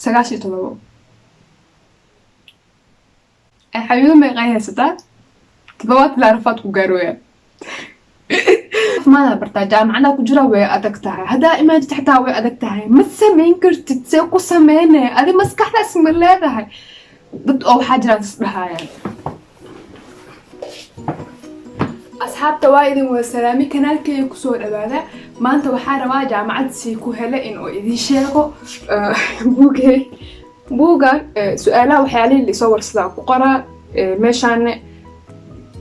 سقاشي تضرب حبيبي ما يغير ستا تضوات العرفات وقارويا ما برتا جامعنا كجرا وي أدقتها هذا إما تحتها وي أدقتها مسمين كرت تسوق سمينة هذه مسكح لا اسم الله ذا ضد أو حاجة تصبحها يعني أصحاب توايد وسلامي كنالك يكسور أبدا ما أنت وحارة جامعة سيكو هلا إنه إذا شيخو بوغا سؤالها وحيالي اللي صور صداق وقرأ ماشان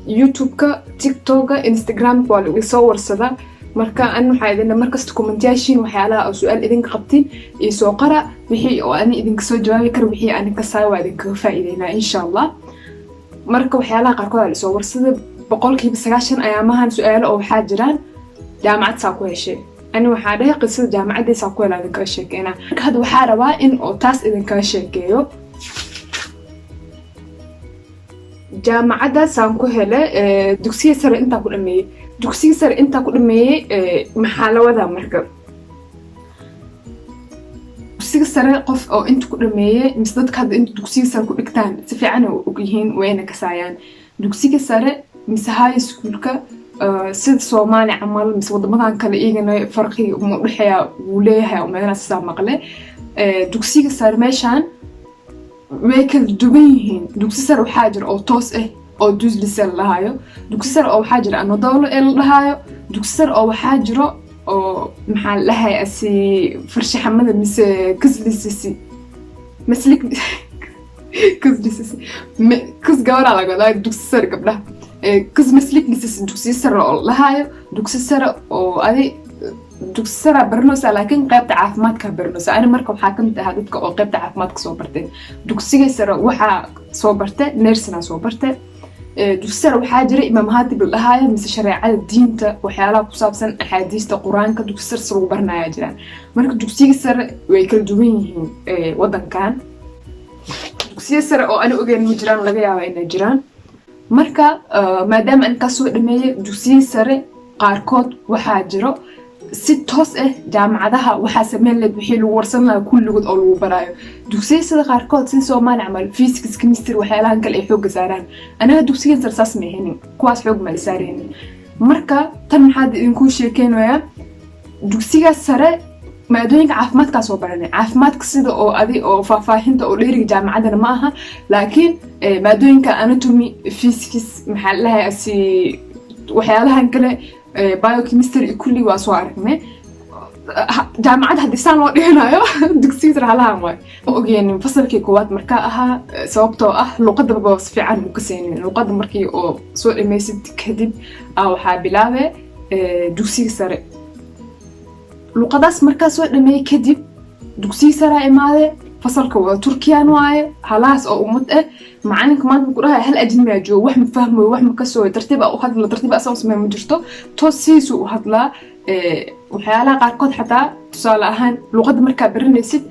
يوتيوبka تيك انستغرام waa lagu soo warsada marka aan waxa idin markasta commentation waxyaalaha oo su'aal idin qabtiin iyo soo qara wixii oo aan idin soo jawaabi karo wixii aan ka saawa idin ka faa'iideynaa insha Allah marka waxyaalaha qaarkood la soo warsada 90% ayaamahan su'aalo oo waxa jiraan jaamacad saa ku heshay ani waxa dhahay qisada jaamacadda saa ku helaa idin ka sheekeena hadda waxa rabaa in oo taas idin ka sheekeeyo jaamacadda saan ku hele dugsiga sare inta ku dhameeyay maxaa la wadaa marka dugsiga sare qof oo inta ku dhameeyay mis dadka hadda inta dugsiga sare ku dhigtaan si fiican u ogyihiin wayna ka saayaan dugsiga sare mis high schoolka sida Soomaali camal mis wadamadan kale iyagana farqi u dhaxaya uu leeyahay oo meelaha saa maqle dugsiga sare meeshan way kala duwan yihiin dugsi sare waxaa jira oo toos ah oo dugsi lahayo dugsi sare oo waxaa jira anadolo lahayo dugsi sare oo waxaa jira oo maxaa lahaay asi farshaxamada mise kaslisisi maslik kaslisisi kas gawra laga wadaa dugsi sare gabdhaha kas maslik mise dugsi sare oo lahayo dugsi sare oo adi dugsi sare barnosa laakiin qaybta caafimaadka barnosa ana marka waxa ka mid ah dadka oo qaybta caafimaadka soo bartay dugsiga sare waxa soo bartay nursing soo bartay dugsi sare waxa jira imaamahadi bilahaaya mise shariicada diinta waxyaalaha ku saabsan axaadiista quraanka dugsi sare lagu barnaaya jiraan marka dugsiga sare way kala duwan yihiin wadankan dugsiga sare oo ana ogeyn ma jiraan laga yaabaa inay jiraan marka maadaama aan ka soo dhameeyay dugsiga sare qaarkood waxa jiro si toos ah jaamacadaha waxa sameyn leed wixii lagu warsan lahaa kulligood oo lagu baraayo dugsiga sida qaarkood si Soomaali camal physics chemistry waxyaalahan kale ay xoog saaraan anaga dugsiga sare saas ma ahayn kuwaas xoog ma saareen marka tan maxaad idinku sheekeenaya dugsiga sare maadooyinka caafimaadka soo baranay caafimaadka sida oo adi oo faahfaahinta oo dheeriga jaamacadana ma aha laakiin maadooyinka anatomy physics maxaa lahaay asi waxyaalahan kale biochemistry kulli waa soo aragnay jaamacad hadii saan loo dhiganayo dugsiga sare halahan way ogeen fasalkii koowaad marka ahaa sababtoo ah luqadda baba si fiican u ka seenin luqadda markii oo soo dhameysid kadib waxa bilaabay dugsiga sare luqadaas marka soo dhameeyay kadib dugsiga sare imaade fasalka waa Turkiyaan waaye halaas oo ummad ah macalinka maanta ku dhahay hal ajnabi ah joogo wax ma fahmo wax ma ka soo tartiib u hadla tartiib asaas ma jirto toosiisu u hadla waxyaalaha qaarkood xataa tusaale ahaan luqadda marka baranaysid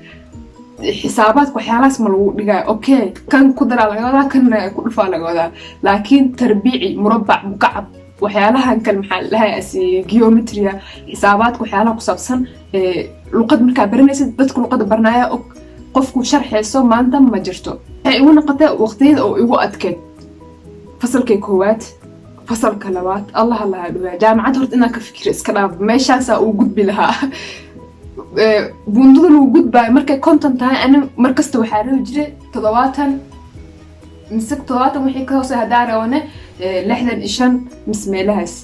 xisaabaadka waxyaalahaas ma lagu dhigaa okay kan ku dara laga wadaa kan ku dhufaa laga wadaa laakiin tarbiici murabbac mukacab waxyaalahan kale maxaa lahaay asi geometria xisaabaadka waxyaalaha ku saabsan luqad marka baranaysid dadka luqadda barnaaya qofku sharxayso maanta ma jirto ay ugu noqotay waqtiyada oo igu adkeed fasalkii koowaad fasalka labaad Allah hadhuwa jaamacad horta inaan ka fikir iska dhaaf meeshaas uu gudbi lahaa bundada lagu gudbay markay content tahay ana markasta waxaa roo jiray 70 mise 70 wixii ka hoose hadaarawana 65 mismeelahaas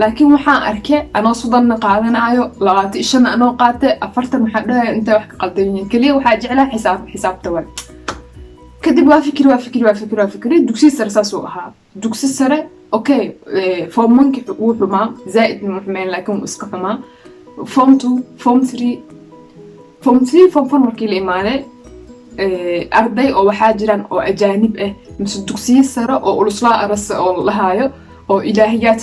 laakiin waxaan arkay anoo sudan qaadanayo 25 anoo qaatay 40 waxa dhahay inta wax ka qaldayn kaliya waxa jeclaa xisaabta waa kadib waa fikir dugsi sare saasoo ahaa dugsi sare okay form 1 uu xumaa zaid muhiim laakiin iska xumaa form 2 form 3 form 4 markii la imaaday arday oo waxa jiraan oo ajaanib ah mise dugsi sare oo ulusla aras oo lahaayo oo ilaahiyaad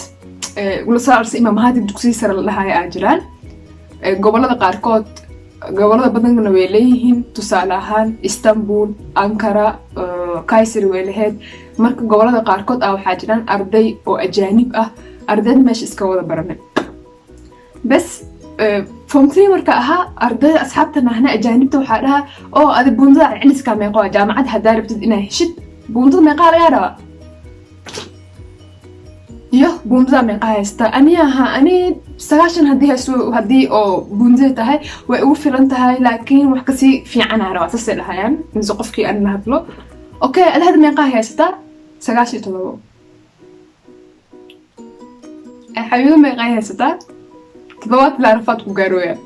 ulusla aras imaamahadi dugsi sare lahaayo ajiraan gobolada qaarkood gobolada badanna way leeyihiin tusaale ahaan Istanbul Ankara Kayseri way lahayd marka gobolada qaarkood waxa jiraan arday oo ajaanib ah ardayda meesha iska wada baranay bas form 3 marka ahaa ardayda asxaabtana ahna ajaanibta waxaa dhahaa oo adi buundada celceliska meeqo jaamacad haddaa rabtid inaa heshid buundada meeqaa lagaa rabaa iyo buundada meeqaa haysta ani 9 haddii haysto haddii oo buundada tahay way ugu filan tahay laakiin wax kasii fiican aan rabaa saasay dhahayaan mise qofkii aan la hadlo okay ada hadda meeqaa haysataa 97 حبيبي ما يغيستا تبوات العرفات كوغارويا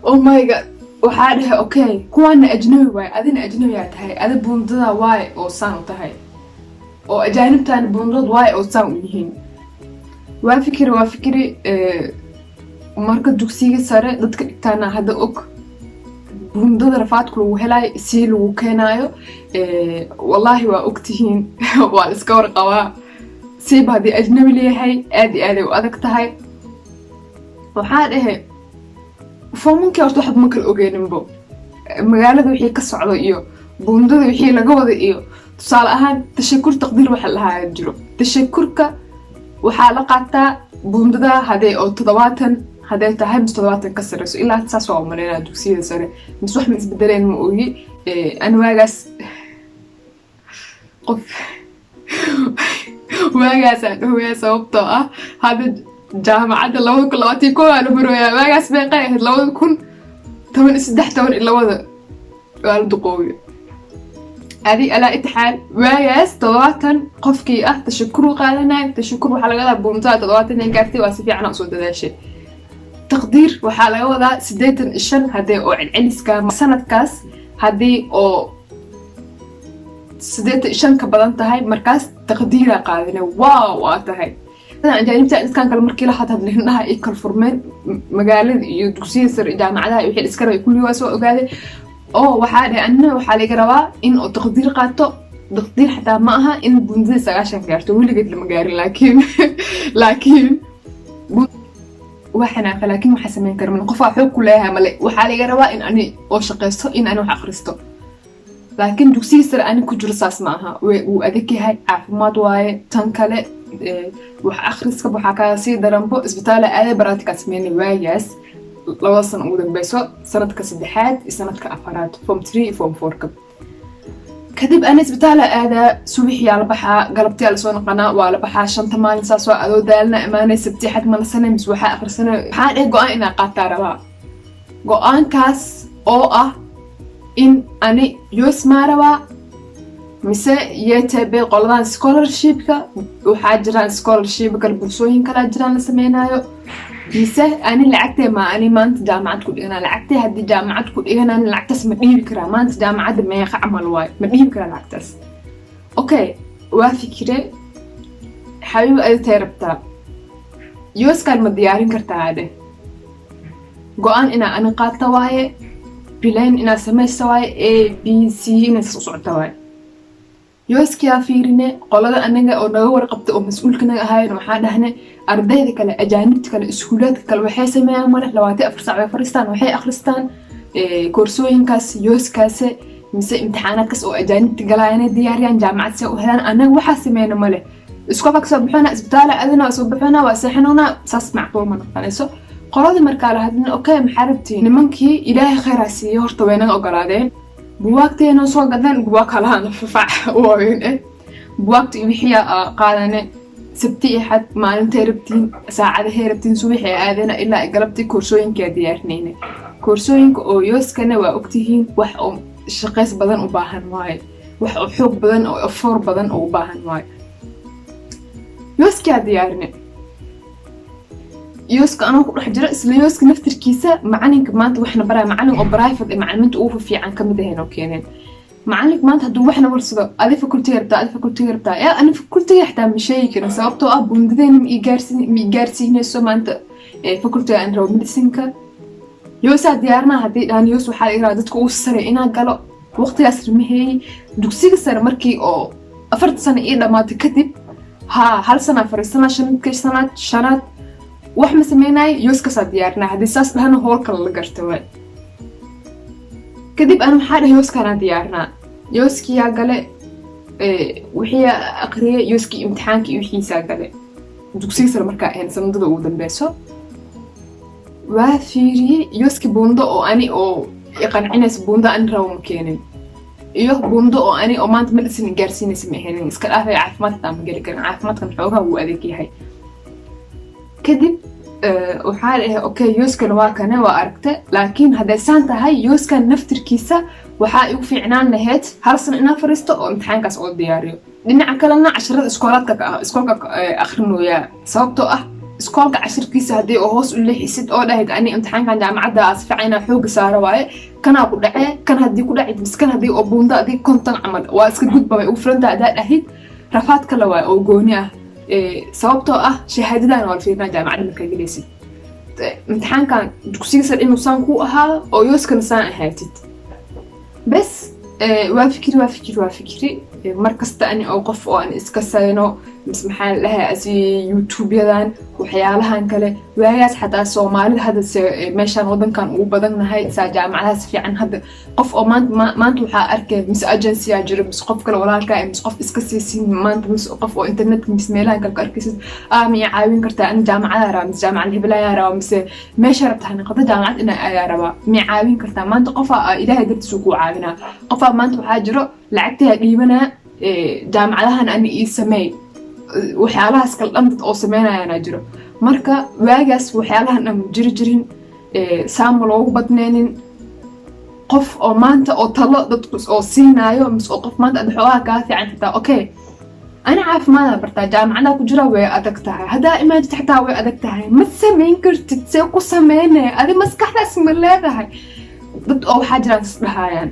او ماي جاد وحادها اوكي كوانا اجنبي واي ادين اجنبي تاهي ادي بونددا واي او سان تاهي او اجانب تان بوندد واي او سان يهين وافكري marka dugsiga sare dadka dhigtaana hadda og bundada rafaadku lagu helay si lagu keenayo wallahi waa ogtihiin waa iska warqabaa سيب هذه أجنبي لي هاي آدي وأذكتها وحاد إيه فممكن أرتوح بمكل أوجين بو مقالة وحي كسر إيو بوندو وحي لقوض إيو تصال أهان تشكر تقدير وحلها يجرو تشكرك وحالقاتا بوندو هذه أو تضواتن هذه تهاي مستضواتن كسر رسو إلا تساسوا عمرنا دوكسية سارة مسوح من إسبدالين مؤوي أنا واقاس قف واقاسان هو sababtoo ah hada jaamacada 2021 baro waagaas bay qeexid 2013 ilaa waa duqooyo adi ala itixaal waagaas 70 qofkii ah tashakuru qaadanay tashakuru waxa laga wadaa buuntaa 70 in gaartay waa si fiican u soo dadaashay taqdiir waxa laga wadaa 85 hadii oo celceliska sanadkaas hadii oo 85 ka badan tahay markaas taqdiir qaadina waaw waa tahay أنا جانبتي إسكان كل مركي لحد هاد لهنها إيكل فورمين مجال يدرسين سر جامعة يحيل إسكان يكون يواسو وقاعد أو وحاله أنه وحاله جروا إن تقدير قاطع تقدير حتى معها إن بنزل سعاشن كارتو واللي قلت المجال لكن وحنا فلكن محسمين كرم قفا حب كلها ملء وحاله جروا إن أنا أشقيسه إن أنا وحقرسته لكن دوسي سر أنا كجرساس معها وأذكي هاي عفمات واي تنكله wax akhriska waxa ka sii daranbo isbitaala aad baraatika sameeyay waayas laba sano ugu dambayso sanadka 3aad iyo sanadka 4aad form 3 form 4 kadib ana isbitaala aada subaxii la baxaa galabtii la soo noqonaa waa la baxaa shanta maalin saasoo adoo daalna amaanay sabti xad ma sanay mis waxa akhrisana waxaan go'aan ina qaataa rabaa go'aankaas oo ah in ani yosmarawa mise yeetebe qoladan scholarship-ka waxa jiraan scholarship kala bulshooyin kala jiraan la sameeynaayo mise ani lacagtay ma ani maanta jaamacad ku dhigana lacagtay hadii jaamacad ku dhigana ani lacagtaas ma dhiibi karaa maanta jaamacad meeqa amal waay ma dhiibi karaa lacagtaas okay waa fikire xabiib ay teerabta yooskan ma diyaarin kartaa ade go'aan ina ani qaata waaye bilayn ina samaysta waaye a b c ina soo socota waaye يوسكيا فيرنا قلنا أننا أو نور قبض أو مسؤول كنا هاي وحنا هنا أرديد كلا أجانب كلا إسكولات كلا وحي سماع مرة لو هتقفر صعب فرستان وحي أخرستان كورسوين كاس يوس كاس مثل امتحانات كاس أو أجانب تجلاينا دياريان جامعات سو هلا أنا وحاسمين ماله إسكوفك صبحنا إسبتاله أذنا صبحنا وسحنونا ساس معقول من فنسو قرار المركالة هذا أوكي محاربتي نمنكي إلهي خير عسيه هرتوينا أقرادين بوقتي أنا صار قدام بوقت لهنا ففع وين بوقت يحيى قالنا سبتي حد ما أنت ربتين ساعة هربتين سويحي أذنا إلا قلبتي كورسوين كديارنين كورسوين أو يوس كنا وأكتهين وح شقيس بدن وباهن واي وح حب بدن أو أفور بدن أو باهن واي يوس كديارني يوسك أنا روح جرى اسمه يوسك نفتر كيسة معلن كمان وإحنا برا معلن أو برايفض معلمين تقوفوا في عن كم ده هنا وكينين معلن كمان هدو وإحنا ورصدا هذا فكرتي ربطة هذا فكرتي ربطة يا أنا فكرتي حتى مش شيء كنا سببته أب وندين ميجارسين نسوا ما أنت فكرتي عن رو مدرسينك يوسا ديارنا هدي عن يوسو حال إرادتك وسر إنا قالوا وقت ياسر مهي دوكسيك سر مركي أو أفرت سنة إيه لما تكتب هل سنة فرسنا شنت كيش سنة شنات وحنا سميناي يوسكا صديارنا هذه ساس لهنا هول كلا لقرتوه كذب أنا محاره يوسكا أنا ديارنا يوسكي يا قلة وحيا أقريه يوسكي امتحانك يوحي ساقلة دوكسي سر مركا هن سندو ودن بيسو وافيري يوسكي بوندو أو أني أو يقنعنيس بوندو أن راو مكينين iyo buundo oo ani oo maanta medicine gaarsiinaysa ma ahayn iska dhaafay caafimaadka ma gali karin caafimaadkan xoogaa wuu adeeg yahay kadib waxaa leeyahay okay yooskan waa kana waa aragta laakiin hadday saan tahay yooskan naftirkiisa waxaa igu fiicnaan lahayd hal sano inaan fariisto oo imtixaankaas oo diyaariyo dhinaca kalena casharada iskoolka akhrinoyaa sababtoo ah iskoolka cashirkiisa haddii oo hoos u leexisid oo dhahayd ani imtixaankan jaamacadda si fiican inaan xooga saaro waaye kanaa ku dhacee kan haddii ku dhacid miskan haddii oo buundo adii konton camal waa iska gudba way ugu filantaa adaa dhahid rafaad kale waaye oo gooni ah sababtoo ah shahaadadan waa la fiirinaa jaamacadda markaa gelaysid imtixaankan dugsiga sare inuu saan ku ahaa oo yooskana saan ahaatid bes waa fikri markasta ani oo qof oo aan iska sayno mis maxaa lahaa asi YouTube-yadan waxyaalahan kale waagaas xataa Soomaalida hadda meeshan wadankan ugu badannahay saa jaamacadaha si fiican hadda qof oo maanta waxaa arkay mis agency jira mis qof kale walaalka mis qof iska siisin maanta mis qof oo internet mis meelahan kale ka arkaysid ma caawin kartaa in jaamacadaha raa mis jaamacad hiblaya raa mis meesha rabtaan qada jaamacad in ay raba ma caawin kartaa maanta qof ilaahay dartiis ku caawinaa qof maanta waxaa jiro lacagta dhiibana jaamacadahan ani ii sameey waxyaalahaas kala dhan dad oo sameynayana jiro marka waagaas waxyaalahan aan jiri jirin saamo loogu badneenin qof oo maanta oo talo dadku oo siinayo mis oo qof maanta adxoogaa kaa fiican xitaa okay ana caafimaad bartaa jaamacada ku jira way adag tahay hadaa imaajid xitaa way adag tahay ma sameyn kartid see ku sameynay adi maskaxdaas ma leedahay dad oo waxaa jiraan is dhahayaan